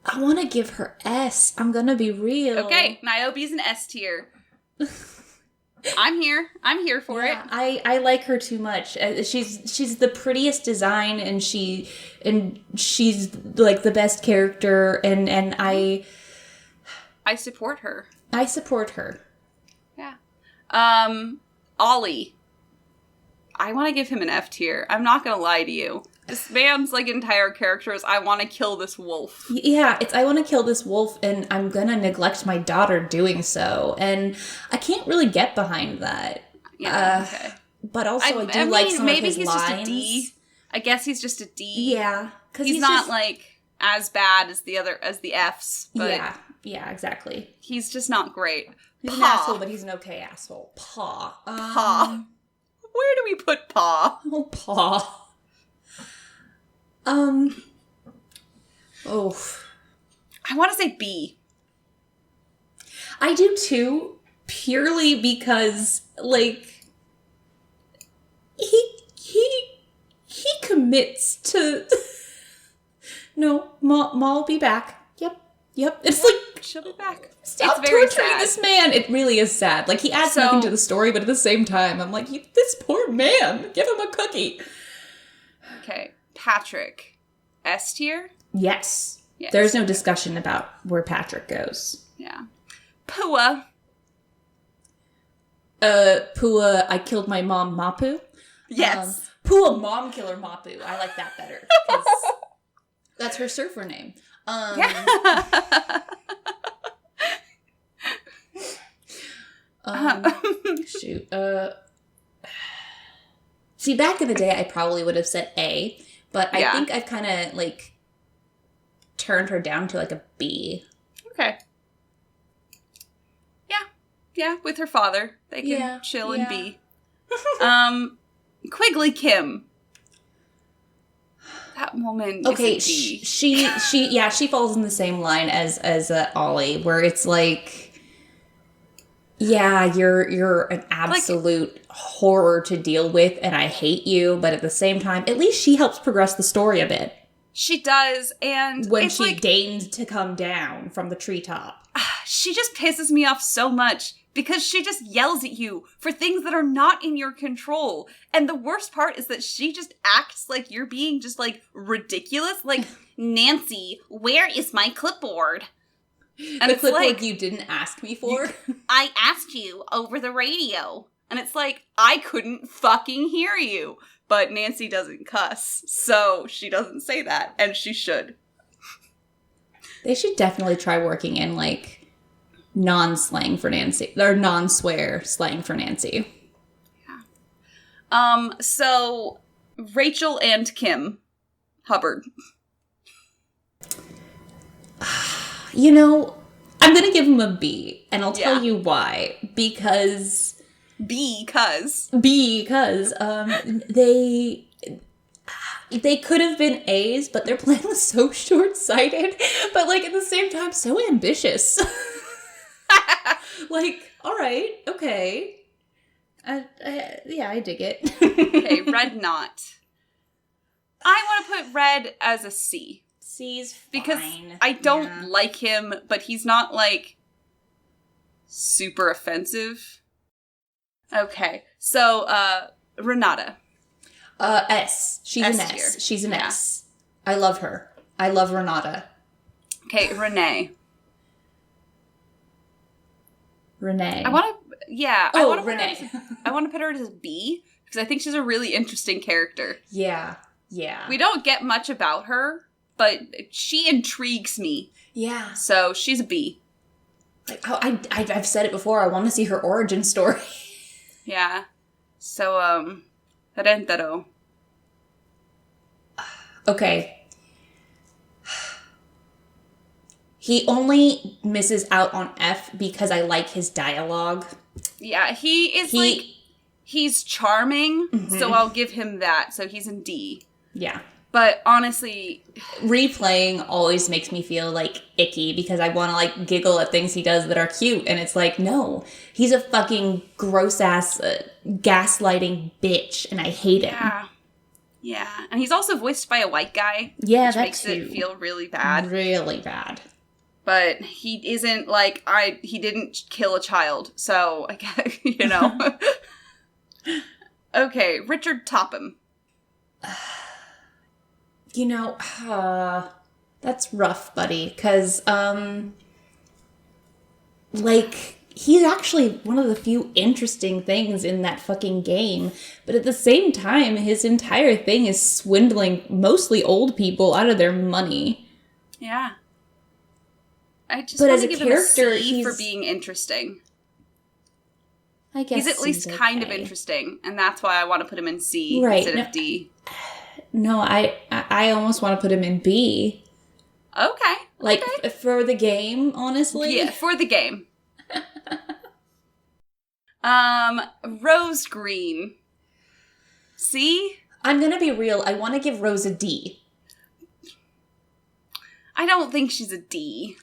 I want to give her S. I'm going to be real. Okay, Niobe's an S tier. I'm here. I'm here for it. I like her too much. She's the prettiest design, and she's like the best character, and I support her. I support her. Yeah. Ollie. I want to give him an F tier. I'm not gonna lie to you. This man's, like, entire character is, I want to kill this wolf. Yeah, it's, I want to kill this wolf, and I'm gonna neglect my daughter doing so. And I can't really get behind that. Yeah, okay. But also, I do like some of his lines. Maybe he's just a D. I guess he's just a D. Yeah. Because he's not, like, as bad as the Fs. But yeah, exactly. He's just not great. He's an asshole, but he's an okay asshole. Paw. Paw. Where do we put Paw? Oh, Paw. Oh. I want to say B. I do too, purely because, like, he commits to... No, Ma will be back. Yep. It's like... She'll be back. Stop torturing this man. It really is sad. Like, he adds nothing to the story, but at the same time, I'm like, this poor man. Give him a cookie. Okay. Patrick. S tier? Yes. There's no discussion about where Patrick goes. Yeah. Pua. Pua, I killed my mom, Mapu. Yes. Pua, mom killer Mapu. I like that better. That's her surfer name. Shoot. See, back in the day, I probably would have said A, but I think I've kind of, like, turned her down to, like, a B. Okay. Yeah, with her father. They can chill and be. Quigley Kim. That woman okay, is a D. she falls in the same line as Ollie, where it's like, yeah, you're an absolute horror to deal with, and I hate you, but at the same time, at least she helps progress the story a bit. She does, and when she deigned to come down from the treetop. She just pisses me off so much, because she just yells at you for things that are not in your control. And the worst part is that she just acts like you're being just, like, ridiculous. Like, Nancy, where is my clipboard? And the clipboard like, you didn't ask me for? I asked you over the radio. And it's like, I couldn't fucking hear you. But Nancy doesn't cuss, so she doesn't say that, and she should. They should definitely try working in, like, non-slang for Nancy, or non-swear slang for Nancy. So Rachel and Kim Hubbard. You know, I'm going to give them a B, and I'll tell you why. Because they could have been A's, but their plan was so short-sighted, but, like, at the same time, so ambitious. Like, all right, okay. Yeah, I dig it. Okay, Red not. I want to put Red as a C. C's fine. Because I don't like him, but he's not, like, super offensive. Okay, so, Renata. S. She's S an tier. S. She's an S. I love her. I love Renata. Okay, Renee. Renee. I want Renee. I want to put her as a B, because I think she's a really interesting character. Yeah. We don't get much about her, but she intrigues me. Yeah. So she's a B. Like, I've said it before. I want to see her origin story. Yeah. So, Rentaro. Okay. He only misses out on F because I like his dialogue. Yeah, he's charming, so I'll give him that. So he's in D. Yeah. But honestly, replaying always makes me feel, like, icky because I want to, like, giggle at things he does that are cute. And it's like, no, he's a fucking gross-ass gaslighting bitch, and I hate him. Yeah. And he's also voiced by a white guy. Yeah, which that makes too. it feel really bad. Really bad. But he isn't, like, he didn't kill a child. So, I guess, you know. Okay, Richard Topham. You know, that's rough, buddy, because, like, he's actually one of the few interesting things in that fucking game, but at the same time, his entire thing is swindling mostly old people out of their money. Yeah. I just want to give him a C for being interesting. I guess he's at least kind of interesting, and that's why I want to put him in C instead of D. No, I almost want to put him in B. Okay. Like, for the game, honestly? Yeah, for the game. Rose Green. C? I'm gonna be real, I want to give Rose a D. I don't think she's a D.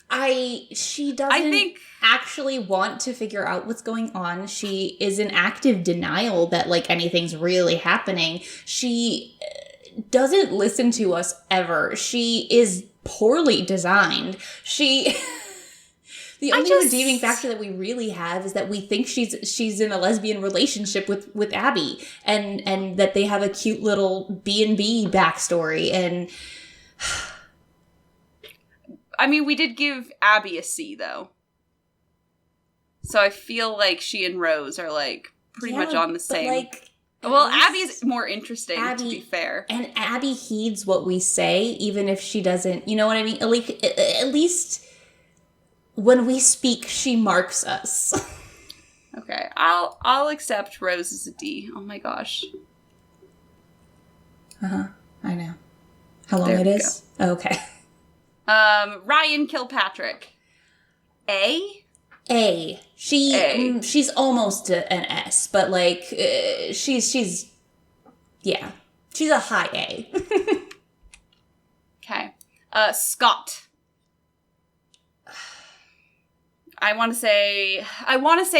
She doesn't actually want to figure out what's going on. She is in active denial that, like, anything's really happening. She doesn't listen to us ever. She is poorly designed. The only redeeming factor that we really have is that we think she's in a lesbian relationship with Abby, and that they have a cute little B&B backstory, and I mean, we did give Abby a C, though. So I feel like she and Rose are, like, pretty much on the same. Like, well, Abby's more interesting, to be fair. And Abby heeds what we say, even if she doesn't. You know what I mean? At least when we speak, she marks us. Okay, I'll accept Rose as a D. Oh my gosh. I know. How long it is? Oh, okay. Ryan Kilpatrick. A? A. She's almost an S, but, like, she's yeah. She's a high A. Okay. Scott. I want to say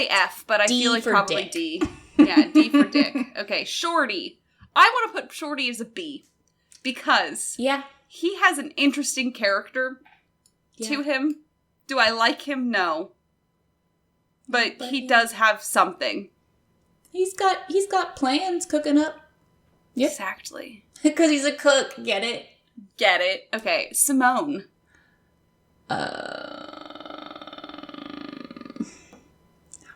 F, but I feel like probably Dick. D. Yeah, D for Dick. Okay, Shorty. I want to put Shorty as a B because he has an interesting character to him. Do I like him? No. But he does have something. He's got plans cooking up. Yep. Exactly. Because he's a cook. Get it? Get it. Okay, Simone.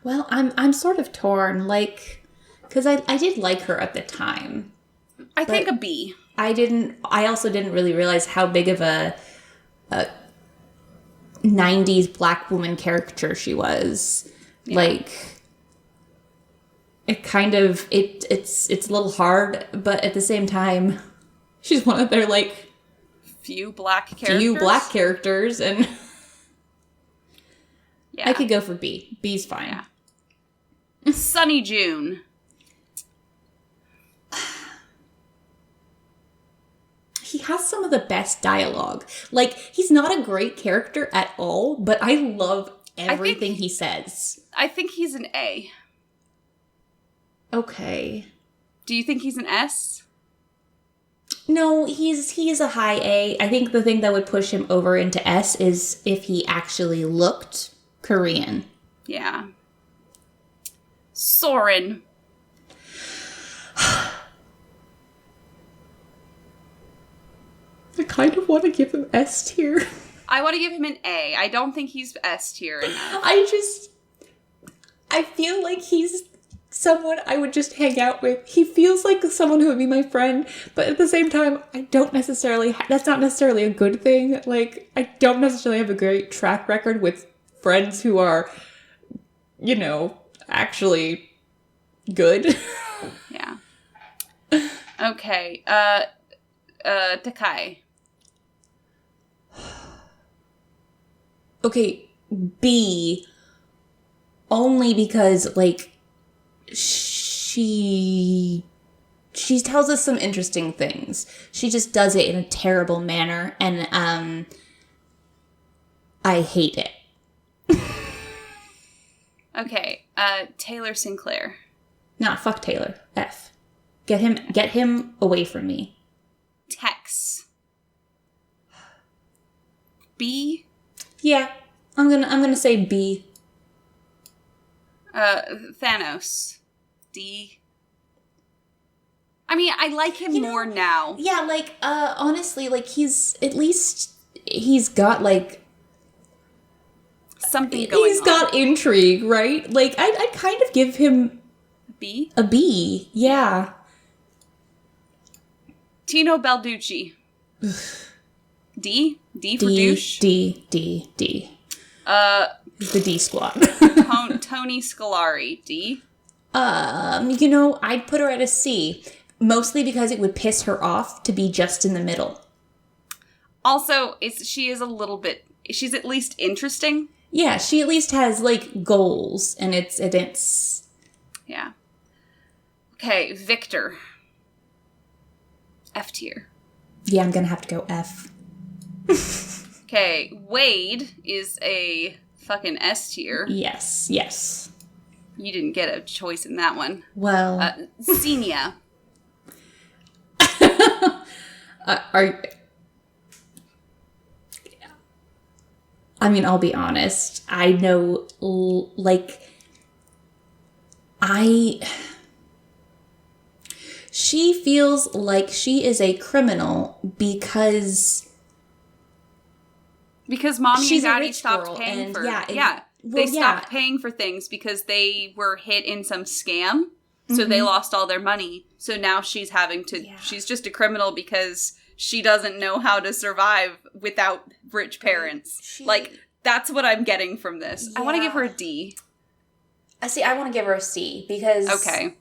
Well, I'm sort of torn, like, because I did like her at the time. I think a B. I also didn't really realize how big of a 90s black woman caricature she was. Yeah. Like, it kind of, it's a little hard, but at the same time, she's one of their, like, few black characters, and yeah. I could go for B. B's fine. Yeah. Sunny June. He has some of the best dialogue. Like, he's not a great character at all, but I love everything he says. I think he's an A. Okay. Do you think he's an S? No, he is a high A. I think the thing that would push him over into S is if he actually looked Korean. Yeah. Soren. I kind of want to give him S tier. I want to give him an A. I don't think he's S tier enough. I feel like he's someone I would just hang out with. He feels like someone who would be my friend, but at the same time, I don't necessarily, that's not necessarily a good thing. Like, I don't necessarily have a great track record with friends who are, you know, actually good. Yeah. Okay. Takai. Okay, B, only because, like, she tells us some interesting things. She just does it in a terrible manner, and, I hate it. Okay, Taylor Sinclair. Nah, fuck Taylor. F. Get him away from me. Tex. B. Yeah, I'm gonna say B. Thanos. D. I mean, I like him more now. Yeah, like, honestly, like, he's got, like, something going on. He's got intrigue, right? Like, I'd kind of give him B? A B, yeah. Tino Balducci. D? D for douche? D. The D squad. Tony Scolari. D? You know, I'd put her at a C. Mostly because it would piss her off to be just in the middle. Also, she's at least interesting. Yeah, she at least has, like, goals, and it's... Yeah. Okay, Victor. F tier. Yeah, I'm gonna have to go F. Okay, Wade is a fucking S tier. Yes. You didn't get a choice in that one. Well... Xenia. I mean, I'll be honest. I know, like... She feels like she is a criminal because mommy she's and daddy a rich stopped girl, paying and for they stopped paying for things because they were hit in some scam, so they lost all their money. So now she's having to she's just a criminal because she doesn't know how to survive without rich parents. That's what I'm getting from this. I want to give her a D. I want to give her a C because okay.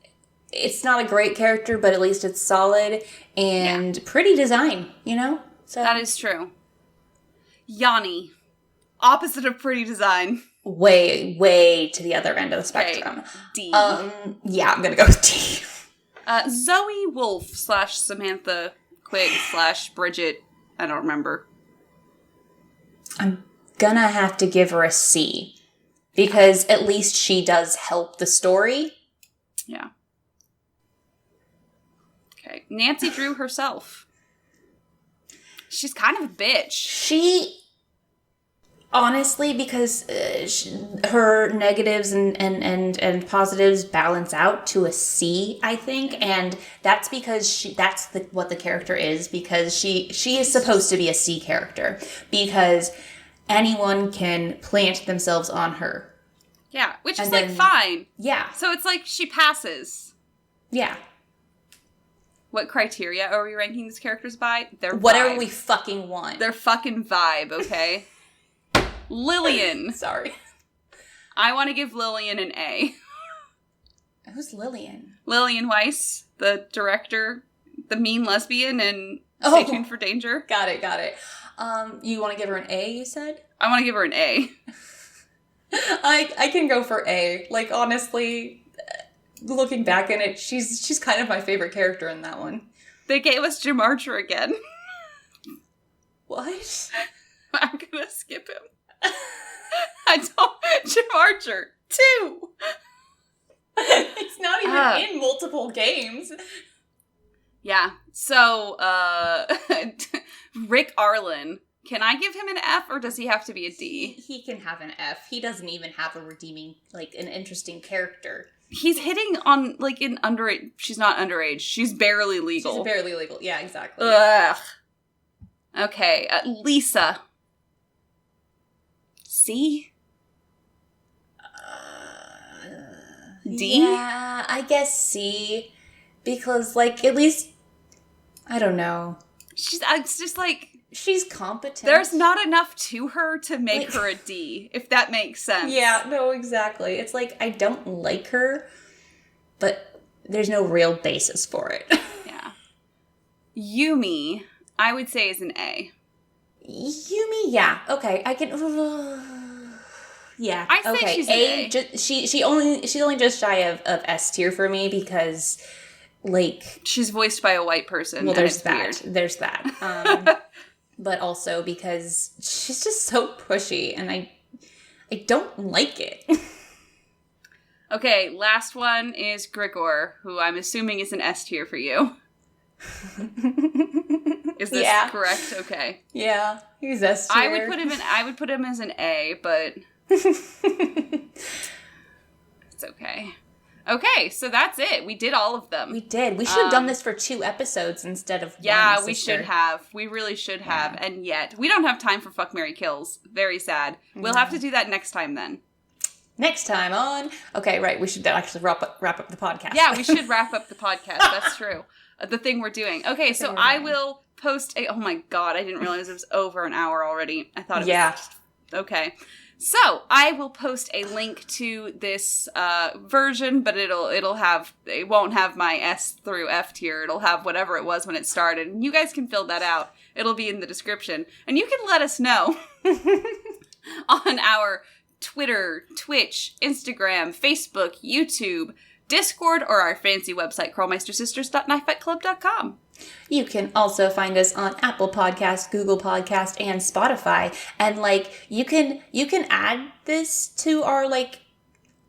It's not a great character, but at least it's solid and pretty design, you know? So that is true. Yanni. Opposite of pretty design. Way, way to the other end of the spectrum. Okay. D. Yeah, I'm gonna go with D. Zoe Wolf / Samantha Quick / Bridget. I don't remember. I'm gonna have to give her a C. Because at least she does help the story. Yeah. Okay. Nancy Drew herself. She's kind of a bitch. She, honestly, because her negatives and positives balance out to a C, I think, and that's because what the character is, because she is supposed to be a C character, because anyone can plant themselves on her. Yeah, which is fine. Yeah. So it's like she passes. Yeah. What criteria are we ranking these characters by? Their whatever vibe. We fucking want. Their fucking vibe, okay? Lillian. Sorry. I want to give Lillian an A. Who's Lillian? Lillian Weiss, the director, the mean lesbian in Stay Tuned for Danger. Got it. You want to give her an A, you said? I want to give her an A. I can go for A. Like, honestly, looking back in it, she's kind of my favorite character in that one. They gave us Jim Archer again. What? I'm gonna skip him. Jim Archer 2. He's not even in multiple games. Yeah. So, Rick Arlen. Can I give him an F, or does he have to be a D? He can have an F. He doesn't even have a redeeming, like, an interesting character. He's hitting on, like, an underage. She's not underage. She's barely legal. She's barely legal. Yeah, exactly. Ugh. Okay. Lisa. C? D? Yeah, I guess C. Because, like, at least, I don't know. It's just like... She's competent. There's not enough to her to make her a D, if that makes sense. Yeah, no, exactly. It's like, I don't like her, but there's no real basis for it. Yeah. Yumi, I would say is an A. Yumi, yeah. Okay, I can... yeah. I say okay. she's an A. She's only just shy of S tier for me because, like... She's voiced by a white person. Well, there's that. Weird. There's that. But also because she's just so pushy, and I don't like it. Okay, last one is Grigor, who I'm assuming is an S tier for you. Is this correct? Okay. Yeah, he's S tier. I would put him as an A, but it's okay. Okay, so that's it. We did all of them. We did. We should have done this for 2 episodes instead of one. Yeah, we should have. We really should have. Yeah. And yet, we don't have time for Fuck, Marry, Kills. Very sad. We'll have to do that next time then. Next time on... Okay, right. We should actually wrap up the podcast. Yeah, we should wrap up the podcast. That's true. The thing we're doing. Okay, so I will post a... Oh my god, I didn't realize it was over an hour already. I thought it was... Okay. So, I will post a link to this version, but it won't have my S through F tier. It'll have whatever it was when it started. And you guys can fill that out. It'll be in the description. And you can let us know on our Twitter, Twitch, Instagram, Facebook, YouTube, Discord, or our fancy website, krolmeistersisters.knifefightclub.com. You can also find us on Apple Podcast, Google Podcast, and Spotify. And, like, you can add this to our, like,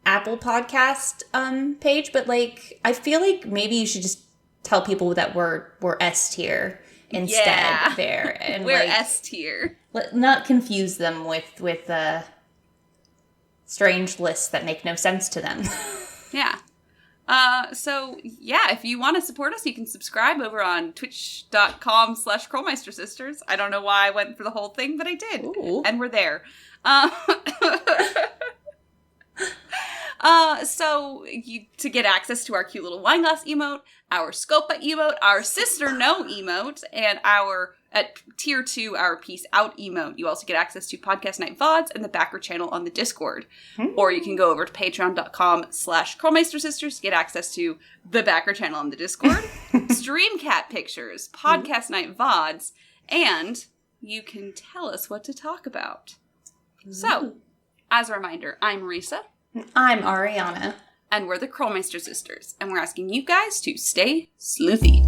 Apple Podcast page, but, like, I feel like maybe you should just tell people that we're S tier instead there. And we're S tier. Not confuse them with strange lists that make no sense to them. Yeah. So, yeah, if you want to support us, you can subscribe over on twitch.com/KrolmeisterSisters. I don't know why I went for the whole thing, but I did. Ooh. And we're there. So to get access to our cute little wine glass emote, our Scopa emote, our Sister No emote, and our, at tier 2, our Peace Out emote. You also get access to Podcast Night VODs and the backer channel on the Discord. Or you can go over to patreon.com/KrolmeisterSisters to get access to the backer channel on the Discord, Stream Cat pictures, Podcast Night VODs, and you can tell us what to talk about. So, as a reminder, I'm Risa. I'm Ariana. And we're the Krolmeister Sisters. And we're asking you guys to stay sleuthy.